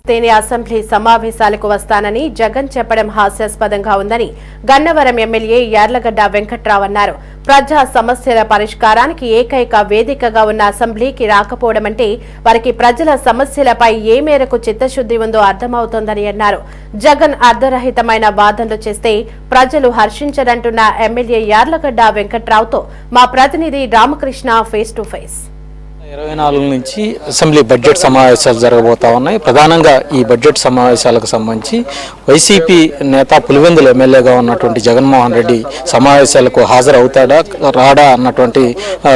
తేని అసెంబ్లీ సమావేశాలకు వస్తానని జగన్ చెప్పడం హాస్యాస్పదంగా ఉందని గన్నవరం ఎమ్మెల్యే యార్లగడ్డ వెంకట్రావు అన్నారు. ప్రజా సమస్యల పరిష్కారానికి ఏకైక వేదికగా ఉన్న అసెంబ్లీకి రాకపోవడమంటే వారికి ప్రజల సమస్యలపై ఏ మేరకు చిత్తశుద్ది ఉందో అర్థమవుతోందని అన్నారు. జగన్ అర్ధరహితమైన వాదనలు చేస్తే ప్రజలు హర్షించరంటున్న ఎమ్మెల్యే యార్లగడ్డ వెంకట్రావుతో మా ప్రతినిధి రామకృష్ణ ఫేస్ టు ఫేస్. 24 నుంచి అసెంబ్లీ బడ్జెట్ సమావేశాలు జరగబోతా ఉన్నాయి. ప్రధానంగా ఈ బడ్జెట్ సమావేశాలకు సంబంధించి వైసీపీ నేత పులివెందుల ఎమ్మెల్యేగా ఉన్నటువంటి జగన్మోహన్ రెడ్డి సమావేశాలకు హాజరవుతాడా రాడా అన్నటువంటి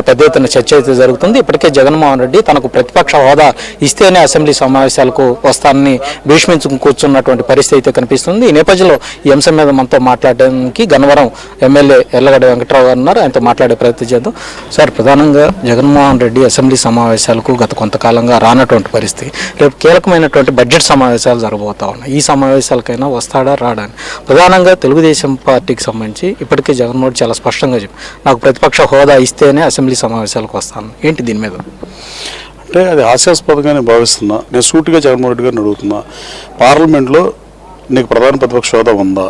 పెద్ద ఎత్తున చర్చ అయితే జరుగుతుంది. ఇప్పటికే జగన్మోహన్ రెడ్డి తనకు ప్రతిపక్ష హోదా ఇస్తేనే అసెంబ్లీ సమావేశాలకు వస్తానని భీష్మించు కూర్చున్నటువంటి పరిస్థితి అయితే కనిపిస్తుంది. ఈ నేపథ్యంలో ఈ అంశం మీద మనతో మాట్లాడడానికి గన్నవరం ఎమ్మెల్యే యార్లగడ్డ వెంకట్రావు గారు ఉన్నారు. ఆయనతో మాట్లాడే ప్రయత్నం చేద్దాం. సార్, ప్రధానంగా జగన్మోహన్ రెడ్డి అసెంబ్లీ సమావేశాలకు గత కొంతకాలంగా రానటువంటి పరిస్థితి, రేపు కీలకమైనటువంటి బడ్జెట్ సమావేశాలు జరగబోతా ఉన్నాయి. ఈ సమావేశాలకైనా వస్తాడా రాడా అని ప్రధానంగా తెలుగుదేశం పార్టీకి సంబంధించి ఇప్పటికే జగన్మోహన్ చాలా స్పష్టంగా చెప్పి నాకు ప్రతిపక్ష హోదా ఇస్తేనే అసెంబ్లీ సమావేశాలకు వస్తాను. ఏంటి దీని మీద? అంటే అది హాస్యాస్పదంగానే భావిస్తున్నా. నేను సూటిగా జగన్మోహన్ రెడ్డి గారిని అడుగుతున్నా, పార్లమెంట్లో నీకు ప్రధాన ప్రతిపక్ష హోదా ఉందా?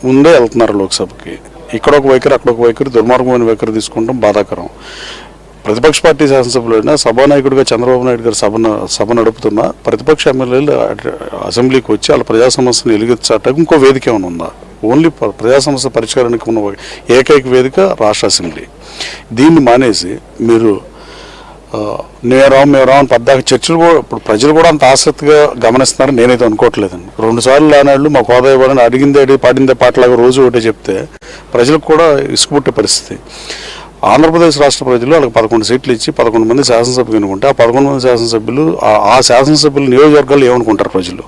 ముందే వెళ్తున్నారు లోక్సభకి. ఇక్కడ ఒక వైఖరి, అక్కడ ఒక వైఖరి, దుర్మార్గమైన వైఖరి తీసుకుంటాం బాధాకరం. ప్రతిపక్ష పార్టీ శాసనసభ్యులైనా సభానాయకుడిగా చంద్రబాబు నాయుడు గారు సభ నడుపుతున్న ప్రతిపక్ష ఎమ్మెల్యేలు అసెంబ్లీకి వచ్చి వాళ్ళ ప్రజా సమస్యను ఎలుగెత్తడానికి ఇంకో వేదిక ఏమైనా ఉందా? ఓన్లీ ప్రజా సమస్య పరిష్కారానికి ఉన్న ఏకైక వేదిక రాష్ట్ర అసెంబ్లీ. దీన్ని మానేసి మీరు మేము రామని పద్దాక చర్చలు కూడా ఇప్పుడు ప్రజలు కూడా అంత ఆసక్తిగా గమనిస్తున్నారని నేనైతే అనుకోవట్లేదండి. 2 సార్లు లానాళ్ళు మాకు హోదా ఇవ్వాలని అడిగిందే పాడిందే పాటలాగా రోజు ఒకటే చెప్తే ప్రజలకు కూడా ఇసుకుపుట్టే పరిస్థితి. ఆంధ్రప్రదేశ్ రాష్ట్ర ప్రజలు వాళ్ళకి 11 సీట్లు ఇచ్చి 11 మంది శాసనసభ్యులు ఎన్నుకుంటే ఆ 11 మంది శాసనసభ్యులు ఆ శాసనసభ్యులు నియోజకవర్గాలు ఏమనుకుంటారు, ప్రజలు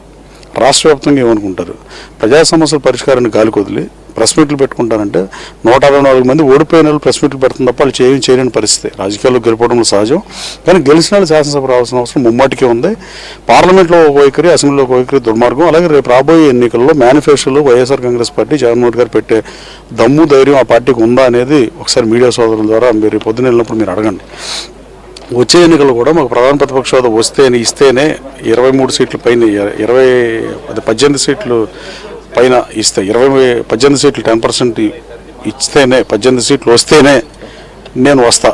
రాష్ట్ర వ్యాప్తంగా ఏమనుకుంటారు? ప్రజా సమస్యల పరిష్కారాన్ని గాలికి వదిలి ప్రెస్ మీట్లు పెట్టుకుంటారంటే 164 మంది ఓడిపోయిన వాళ్ళు ప్రెస్ మీట్లు పెడుతున్న తప్ప వాళ్ళు చేయలేని పరిస్థితి. రాజకీయాల్లో గెలిపోవడంలో సహజం, కానీ గెలిచిన వాళ్ళు శాసనసభ రావాల్సిన అవసరం ముమ్మాటికే ఉంది. పార్లమెంట్లో ఒక వైఖరి, అసెంబ్లీలో ఒక వైఖరి దుర్మార్గం. అలాగే రేపు రాబోయే ఎన్నికల్లో మేనిఫెస్టోలో వైఎస్ఆర్ కాంగ్రెస్ పార్టీ జగన్మోహన్ గారు పెట్టే దమ్ము ధైర్యం ఆ పార్టీకి ఉందా అనేది ఒకసారి మీడియా సోదరుల ద్వారా మీరు పొద్దున వెళ్ళినప్పుడు మీరు అడగండి. వచ్చే ఎన్నికలు కూడా మాకు ప్రధాన ప్రతిపక్ష హోదా ఇస్తేనే 23 సీట్ల పైన 18 సీట్లు పైన ఇస్తే 18 సీట్లు 10% ఇస్తేనే 18 సీట్లు వస్తేనే నేను వస్తా,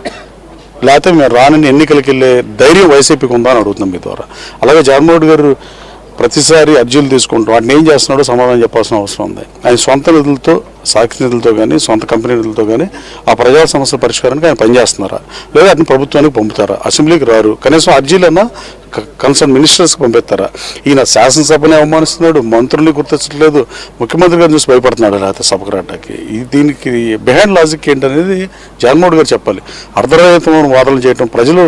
లేకపోతే మేము రానని ఎన్నికలకు వెళ్ళే ధైర్యం వైసీపీకి ఉందా అని అడుగుతున్నాం మీ ద్వారా. అలాగే జగన్మోహన్ గారు ప్రతిసారి అర్జీలు తీసుకుంటాం, వాటిని ఏం చేస్తున్నాడో సమాధానం చెప్పాల్సిన అవసరం ఉంది. ఆయన సొంత నిధులతో, సాక్షి నిధులతో కానీ సొంత కంపెనీ నిధులతో కానీ ఆ ప్రజా సమస్యల పరిష్కారానికి ఆయన పనిచేస్తున్నారా, లేదా అతను ప్రభుత్వానికి పంపుతారా? అసెంబ్లీకి రారు, కనీసం అర్జీలన్నా కన్సర్న్ మినిస్టర్స్కి పంపిస్తారా? ఈయన శాసనసభని అవమానిస్తున్నాడు, మంత్రుల్ని గుర్తించట్లేదు, ముఖ్యమంత్రి గారిని చూసి భయపడుతున్నాడు లేకపోతే సభకు రావడానికి. దీనికి బిహైండ్ లాజిక్ ఏంటనేది జగన్మోహన్ గారు చెప్పాలి. అర్ధరహితమైన వాదనలు చేయటం, ప్రజలు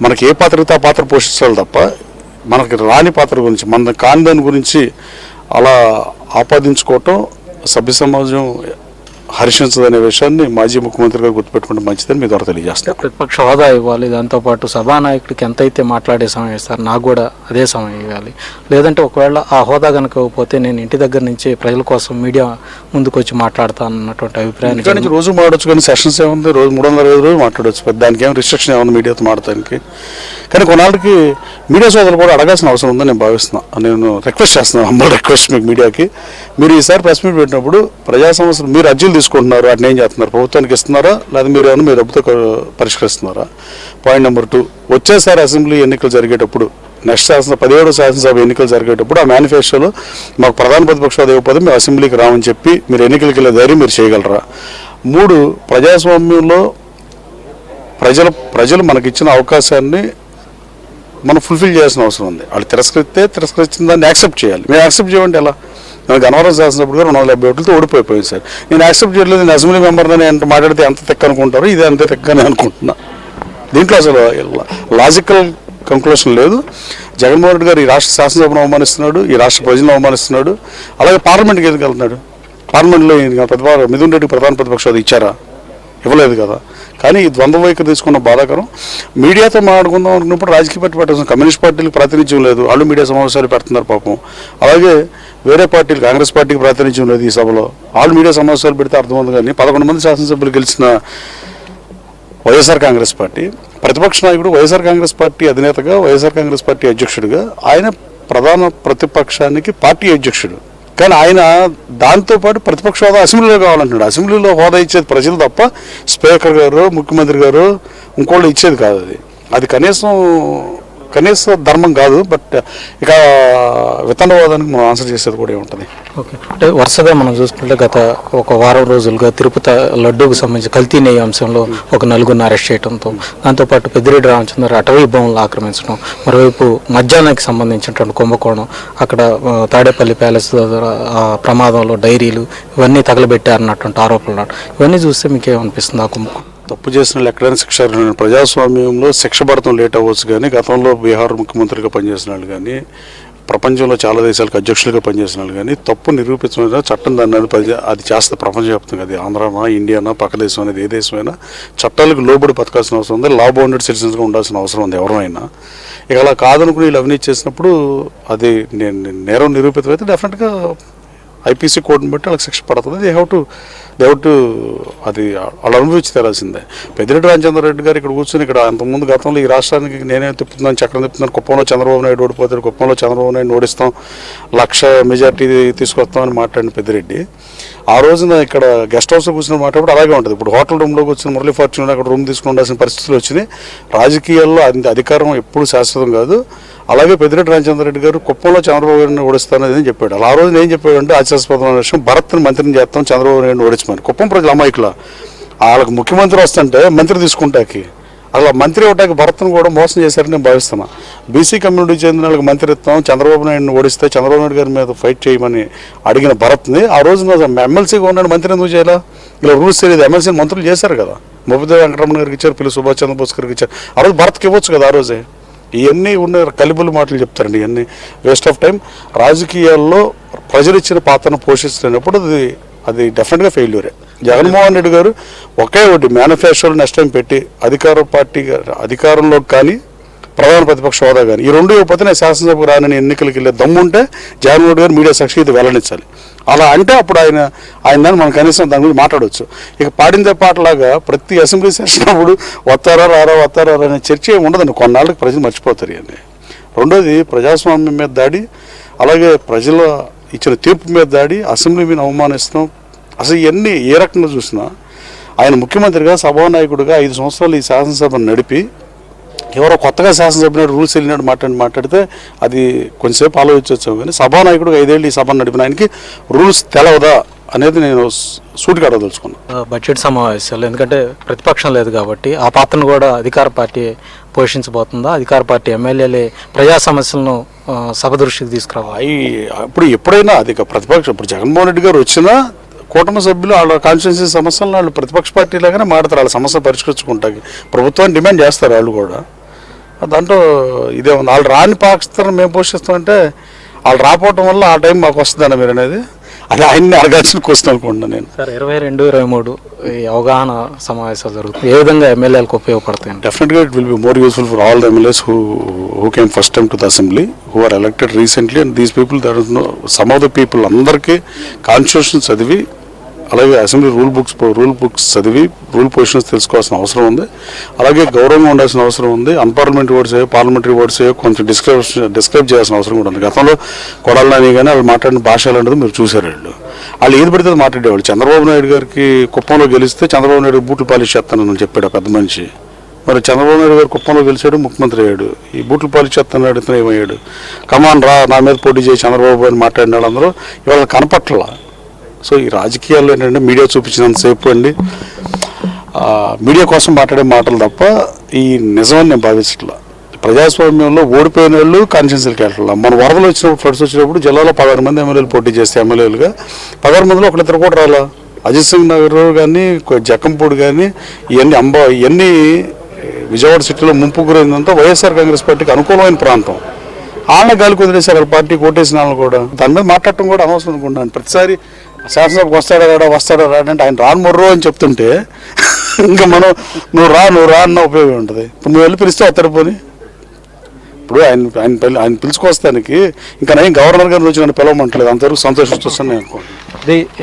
మనకి ఏ పాత్రతో ఆ పాత్ర పోషించాలి తప్ప మనకి రాని పాత్ర గురించి, మన కాని దాని గురించి అలా ఆపాదించుకోవటం సభ్య సమాజం హర్షించదనే విషయాన్ని మాజీ ముఖ్యమంత్రి గారు గుర్తుపెట్టుకుంటే మంచిదని మీ ద్వారా తెలియజేస్తారు. ప్రతిపక్ష హోదా ఇవ్వాలి, దాంతోపాటు సభానాయకుడికి ఎంతైతే మాట్లాడే సమయం ఇస్తారు నాకు కూడా అదే సమయం ఇవ్వాలి. లేదంటే ఒకవేళ ఆ హోదా కనుక ఇవ్వకపోతే నేను ఇంటి దగ్గర నుంచి ప్రజల కోసం మీడియా ముందుకు వచ్చి మాట్లాడతాను అన్నటువంటి అభిప్రాయాన్ని రోజు మాట్లాడచ్చు, కానీ సెషన్స్ ఏముంది, రోజు 365 రోజులు మాట్లాడవచ్చు, దానికి ఏమైనా రిస్ట్రిక్షన్ ఏముంది మీడియాతో మాట్లాడటానికి? కానీ కొన్నాళ్ళకి మీడియా సోదరులు కూడా అడగాల్సిన అవసరం ఉందని నేను భావిస్తున్నాను. నేను రిక్వెస్ట్ చేస్తున్నాను, హంబల్ రిక్వెస్ట్ మీకు మీడియాకి. మీరు ఈసారి ప్రెస్ మీట్ పెట్టినప్పుడు ప్రజా సమస్యలు మీరు అర్జీలు తీసుకుంటున్నారు, వాటిని ఏం చేస్తున్నారు? ప్రభుత్వానికి ఇస్తున్నారా, లేదా మీరు ఏమైనా మీ డబ్బుతో పరిష్కరిస్తున్నారా? పాయింట్ నెంబర్ 2, వచ్చేసారి అసెంబ్లీ ఎన్నికలు జరిగేటప్పుడు, నెక్స్ట్ 17వ శాసనసభ ఎన్నికలు జరిగేటప్పుడు ఆ మేనిఫెస్టోలో మాకు ప్రధాన ప్రతిపక్ష హోదా ఇవ్వకపోతే మేము అసెంబ్లీకి రామని చెప్పి మీరు ఎన్నికలకి వెళ్ళే ధైర్యం మీరు చేయగలరా? 3, ప్రజాస్వామ్యంలో ప్రజలు మనకిచ్చిన అవకాశాన్ని మనం ఫుల్ఫిల్ చేయాల్సిన అవసరం ఉంది. వాళ్ళు తిరస్కరించిన దాన్ని యాక్సెప్ట్ చేయాలి. మేము యాక్సెప్ట్ చేయండి ఎలా? నేను గన్నవరం శాసనసభ్యుడు గారు 270 ఓట్లతో ఓడిపోయిపోయింది సార్. నేను యాక్సెప్ట్ చేయలేదు, నేను అసెంబ్లీ మెంబర్ని ఎంత మాట్లాడితే ఎంత తెక్క అనుకుంటారో ఇది అంతే తెక్కని అనుకుంటున్నా. దీంట్లో అసలు లాజికల్ కంక్లూషన్ లేదు. జగన్మోహన్ రెడ్డి గారు ఈ రాష్ట్ర శాసనసభను అవమానిస్తున్నాడు, ఈ రాష్ట్ర ప్రజలను అవమానిస్తున్నాడు. అలాగే పార్లమెంట్కి ఎందుకు వెళ్తున్నాడు? పార్లమెంట్లో మిథున్ రెడ్డికి ప్రధాన ప్రతిపక్ష హోదా ఇచ్చారా? ఇవ్వలేదు కదా. కానీ ఈ ద్వంద్వ వైఖరి తీసుకున్న బాధాకరం. మీడియాతో మాట్లాడుకుందాం అనుకున్నప్పుడు రాజకీయ పార్టీ పెట్టాల్సిన కమ్యూనిస్ట్ పార్టీలకు ప్రాతినిధ్యం లేదు, వాళ్ళు మీడియా సమావేశాలు పెడుతున్నారు పాపం. అలాగే వేరే పార్టీలు, కాంగ్రెస్ పార్టీకి ప్రాతినిధ్యం లేదు ఈ సభలో, వాళ్ళు మీడియా సమావేశాలు పెడితే అర్థమవుతుంది. కానీ 11 మంది శాసనసభ్యులు గెలిచిన వైఎస్ఆర్ కాంగ్రెస్ పార్టీ ప్రతిపక్ష నాయకుడు, వైఎస్ఆర్ కాంగ్రెస్ పార్టీ అధినేతగా, వైఎస్ఆర్ కాంగ్రెస్ పార్టీ అధ్యక్షుడిగా ఆయన ప్రధాన ప్రతిపక్షానికి పార్టీ అధ్యక్షుడు. కానీ ఆయన దాంతోపాటు ప్రతిపక్ష హోదా అసెంబ్లీలో కావాలంటున్నాడు. అసెంబ్లీలో హోదా ఇచ్చేది ప్రజలు తప్ప స్పీకర్ గారు, ముఖ్యమంత్రి గారు ఇంకోళ్ళు ఇచ్చేది కాదు. అది కనీస ధర్మం కాదు. బట్ ఇక వితండవాదానికి మనం ఆన్సర్ చేసేది కూడా ఉంటుంది. ఓకే, అంటే వరుసగా మనం చూసుకుంటే గత ఒక వారం రోజులుగా తిరుపతి లడ్డూకు సంబంధించి కల్తీ నెయ్యి అంశంలో ఒక నలుగురిని అరెస్ట్ చేయడంతో, దాంతోపాటు పెద్దిరెడ్డి రామచంద్ర అటవీ భూములు ఆక్రమించడం, మరోవైపు మద్యానికి సంబంధించినటువంటి కుంభకోణం, అక్కడ తాడేపల్లి ప్యాలెస్ ప్రమాదంలో డైరీలు ఇవన్నీ తగలబెట్టారన్నటువంటి ఆరోపణలు, ఇవన్నీ చూస్తే మీకేమనిపిస్తుంది? ఆ కుంభకోణం తప్పు చేసిన వాళ్ళు ఎక్కడైనా శిక్ష ప్రజాస్వామ్యంలో శిక్ష పడటం లేట్ అవ్వచ్చు. కానీ గతంలో బీహార్ ముఖ్యమంత్రిగా పనిచేసిన వాళ్ళు కానీ, ప్రపంచంలో చాలా దేశాలకు అధ్యక్షులుగా పనిచేసిన వాళ్ళు కానీ తప్పు నిరూపించడం చట్టం దాన్ని అది చేస్తే ప్రపంచవ్యాప్తంగా, అది ఆంధ్రానా, ఇండియానా, పక్క దేశం అనేది ఏ దేశమైనా చట్టాలకు లోబడి బతకాల్సిన అవసరం ఉంది. లా బౌండెడ్ సిటిజన్స్గా ఉండాల్సిన అవసరం ఉంది ఎవరైనా. ఇక అలా కాదనుకుని వీళ్ళు అవినీతి చేసినప్పుడు అది నేరం నిరూపితం అయితే డెఫినెట్గా ఐపీసీ కోడ్ని బట్టి వాళ్ళకి శిక్ష పడుతుంది. దే హ్యావ్ టు అది వాళ్ళు అనుభవించి తెరాల్సిందే. పెద్దిరెడ్డి రామచంద్రరెడ్డి గారు ఇక్కడ కూర్చొని ఇక్కడ అంతకుముందు గతంలో ఈ రాష్ట్రానికి నేనే తిప్పుతున్నాను, చక్రం తిప్పుతున్నాను, కుప్పంలో చంద్రబాబు నాయుడు ఓడిపోతాడు, కుప్పంలో చంద్రబాబు నాయుడు ఓడిస్తాం, 1,00,000 మెజార్టీ తీసుకొస్తామని మాట్లాడిన పెద్దిరెడ్డి ఆ రోజున ఇక్కడ గెస్ట్ హౌస్లో కూర్చుని మాట్లాడు అలాగే ఉంటుంది. ఇప్పుడు హోటల్ రూమ్లోకి వచ్చిన మురళీ ఫార్చ్యూన్ అక్కడ రూమ్ తీసుకుని ఉండాల్సిన పరిస్థితులు వచ్చినాయి. రాజకీయాల్లో అధికారం ఎప్పుడు శాశ్వతం కాదు. అలాగే పెద్దిరెడ్డి రామచంద్రరెడ్డి గారు కుప్పంలో చంద్రబాబు నాయుడిని ఓడిస్తానని చెప్పాడు. అలా ఆ రోజున ఏం చెప్పాడంటే ఆశ్చర్యప్రదమైన విషయం, భరత్ని మంత్రిని చేస్తాం, చంద్రబాబు నాయుడిని ఓడించమని. కుప్పం ప్రజలు అమాయకుల వాళ్ళకి ముఖ్యమంత్రి వస్తుంటే మంత్రి తీసుకుంటాకి, అలా మంత్రి ఇవ్వటానికి భరత్ను కూడా మోసం చేశారని నేను భావిస్తున్నా. బీసీ కమ్యూనిటీకి చెందిన వాళ్ళకి మంత్రి ఇస్తాం, చంద్రబాబు నాయుడిని ఓడిస్తే చంద్రబాబు నాయుడు గారి మీద ఫైట్ చేయమని అడిగిన భరత్ని ఆ రోజున ఎమ్మెల్సీగా ఉన్నాడు, మంత్రి ఎందుకు చేయాలా? ఇలా రూల్స్ తెలియదు. ఎమ్మెల్సీని మంత్రులు చేశారు కదా, మోపిదేవి వెంకటరమణ గారికి ఇచ్చారు, పిల్లి సుభాష్ చంద్రబోస్ గారికి ఇచ్చారు. ఆ రోజు భరత్కి ఇవ్వచ్చు కదా. ఆ రోజే ఇవన్నీ ఉన్న కలిబులు మాటలు చెప్తారండి, ఇవన్నీ వేస్ట్ ఆఫ్ టైం. రాజకీయాల్లో ప్రజలు ఇచ్చిన పాత్రను పోషిస్తున్నప్పుడు అది డెఫినెట్గా ఫెయిల్యూరే. జగన్మోహన్ రెడ్డి గారు ఒకే ఒకటి మేనిఫెస్టోలో నెక్స్ట్ టైం పెట్టి అధికారంలో కానీ ప్రధాన ప్రతిపక్ష హోదా కానీ ఈ రెండు ఇవ్వకపోతే నేను శాసనసభకు రానని ఎన్నికలకు వెళ్ళే దమ్ముంటే జగన్మోహన్ రెడ్డి గారు మీడియా సాక్షిగా వెల్లడించాలి. అలా అంటే అప్పుడు ఆయన దాన్ని మనం కనీసం దాని గురించి మాట్లాడవచ్చు. ఇక పాడిందే పాటలాగా ప్రతి అసెంబ్లీ సెషన్ అప్పుడు వస్తారా అనే చర్చ ఏమి ఉండదండి. కొన్నాళ్ళకి ప్రజలు మర్చిపోతారు ఇవన్నీ. రెండోది ప్రజాస్వామ్యం మీద దాడి, అలాగే ప్రజల ఇచ్చిన తీర్పు మీద దాడి, అసెంబ్లీ మీద అవమానిస్తున్నాం. అసలు ఇవన్నీ ఏ రకంగా చూసినా ఆయన ముఖ్యమంత్రిగా సభానాయకుడిగా 5 సంవత్సరాలు ఈ శాసనసభను నడిపి ఎవరో కొత్తగా శాసనసభ్యుడు రూల్స్ వెళ్ళినాడు మాట్లాడితే అది కొంచెంసేపు ఆలోచించవచ్చు. కానీ సభానాయకుడిగా 5 ఏళ్ళు ఈ సభను నడిపిన ఆయనకి రూల్స్ తెలవదా అనేది నేను సూటిగా అడగదలుచుకున్నాను. బడ్జెట్ సమావేశాలు ఎందుకంటే ప్రతిపక్షం లేదు కాబట్టి ఆ పాత్రను కూడా అధికార పార్టీ పోషించబోతుందా? అధికార పార్టీ ఎమ్మెల్యేలే ప్రజా సమస్యలను సభ దృష్టికి తీసుకురావాలి. ఇప్పుడు ఎప్పుడైనా ప్రతిపక్షం ఇప్పుడు జగన్మోహన్ రెడ్డి గారు వచ్చినా కూటమి సభ్యులు వాళ్ళ కాన్స్టిట్యున్సీ సమస్యలను వాళ్ళు ప్రతిపక్ష పార్టీ లాగానే మాడతారు. వాళ్ళ సమస్య పరిష్కరించుకుంటాకి ప్రభుత్వాన్ని డిమాండ్ చేస్తారు వాళ్ళు కూడా. దాంట్లో ఇదే ఉంది. వాళ్ళు రాని పాకిస్తాన్ మేము పోషిస్తామంటే వాళ్ళు రాకపోవటం వల్ల ఆ టైం మాకు వస్తుందన్న మీరు అనేది అది ఆయన్ని అడగాల్సిన క్వశ్చన్ అనుకుంటున్నాను నేను. సార్ 22-23 ఈ అవగాహన సమావేశాలు జరుగుతుంది, ఏ విధంగా ఎమ్మెల్యేలకు ఉపయోగపడతాయి? డెఫినెట్గా it will be more useful for all the MLAs who came first time to the assembly, who are elected recently, and these people, there is no, some of the people అందరికీ constitution చదివి అలాగే assembly rule books చదివి rule positions తెలుసుకోవాల్సిన అవసరం ఉంది. అలాగే గౌరవంగా ఉండాల్సిన అవసరం ఉంది. అన్పార్లమెంటరీ వర్డ్స్ పార్లమెంటరీ వర్డ్స్ కొంచెం డిస్క్రైబ్ చేయాల్సిన అవసరం కూడా ఉంది. గతంలో కొడాలని కానీ వాళ్ళు మాట్లాడిన భాష అలాంటిది మీరు చూసారు. వాళ్ళు ఏది పడితే మాట్లాడేవాళ్ళు. చంద్రబాబు నాయుడు గారికి కుప్పంలో గెలిస్తే చంద్రబాబు నాయుడు బూట్లు పాలిష్ చేస్తానని చెప్పాడు పెద్ద మనిషి. మరి చంద్రబాబు నాయుడు గారు కుప్పంలో గెలిచాడు, ముఖ్యమంత్రి అయ్యాడు. ఈ బూట్లు పాలిష్ చేస్తాను అడిగితే ఏమయ్యాడు? కమాన్ రా నా మీద పోటీ చేసి చంద్రబాబు అని మాట్లాడిన వాళ్ళందరూ ఇవాళ కనపట్ల. సో ఈ రాజకీయాల్లో ఏంటంటే మీడియా చూపించినంతసేపు అండి మీడియా కోసం మాట్లాడే మాటలు తప్ప ఈ నిజమని నేను భావించట్లా. ప్రజాస్వామ్యంలో ఓడిపోయిన వాళ్ళు కాన్స్టిట్యున్సీలకు వెళ్ళాలి. మన వరదలు వచ్చినప్పుడు ఫ్లడ్స్ వచ్చినప్పుడు జిల్లాలో 16 మంది ఎమ్మెల్యేలు పోటీ చేస్తే ఎమ్మెల్యేలుగా 16 మందిలో ఒకరిద్దరు కూడా రాలా. అజిత్ సింగ్ నగర్ కానీ జక్కంపూడి కానీ ఇవన్నీ విజయవాడ సిటీలో ముంపు గురైందంతా వైఎస్ఆర్ కాంగ్రెస్ పార్టీకి అనుకూలమైన ప్రాంతం. వాళ్ళ గాలి కుదిరేశారు వాళ్ళ పార్టీ కోటేసిన వాళ్ళు కూడా. దాని మీద మాట్లాడటం కూడా అనవసరం అనుకుంటాను. ప్రతిసారి శాసనసభకు వస్తాడా రాడా అంటే ఆయన రాను మొర్రో అని చెప్తుంటే ఇంకా మనం నువ్వు రా అన్న ఉపయోగం ఉంటుంది. ఇప్పుడు నువ్వు వెళ్ళి పిలిస్తే వస్తాడు పోని ఇప్పుడు ఆయన పిలుచుకొస్తానికి ఇంకా నేను గవర్నర్ గారిని వచ్చి నన్ను పిలవమంటలేదు, అంతవరకు సంతోషిస్తాను నేను అనుకుంటున్నాను.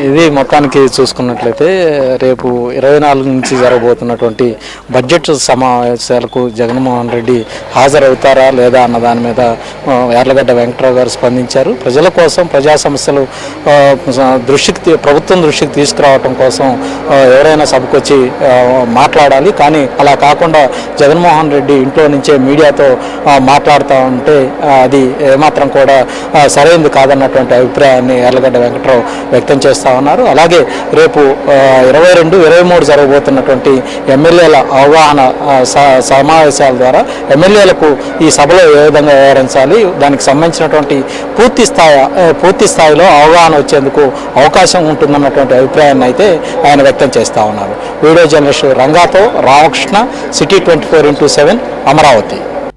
ఇది మొత్తానికి చూసుకున్నట్లయితే రేపు 24 నుంచి జరగబోతున్నటువంటి బడ్జెట్ సమావేశాలకు జగన్మోహన్ రెడ్డి హాజరవుతారా లేదా అన్న దాని మీద యార్లగడ్డ వెంకట్రావు గారు స్పందించారు. ప్రజల కోసం ప్రజా సమస్యలు ప్రభుత్వం దృష్టికి తీసుకురావడం కోసం ఎవరైనా సభకు వచ్చి మాట్లాడాలి, కానీ అలా కాకుండా జగన్మోహన్ రెడ్డి ఇంట్లో నుంచే మీడియాతో మాట్లాడుతూ ఉంటే అది ఏమాత్రం కూడా సరైనది కాదన్నటువంటి అభిప్రాయాన్ని యార్లగడ్డ వెంకట్రావు వ్యక్తం చేస్తా ఉన్నారు. అలాగే రేపు 22, 23 జరగబోతున్నటువంటి ఎమ్మెల్యేల అవగాహన సమావేశాల ద్వారా ఎమ్మెల్యేలకు ఈ సభలో ఏ విధంగా వ్యవహరించాలి, దానికి సంబంధించినటువంటి పూర్తి స్థాయిలో అవగాహన వచ్చేందుకు అవకాశం ఉంటుందన్నటువంటి అభిప్రాయాన్ని అయితే ఆయన వ్యక్తం చేస్తూ ఉన్నారు. వీడియో జర్నలిస్టు రంగాతో రామకృష్ణ, సిటీ 24x7 అమరావతి.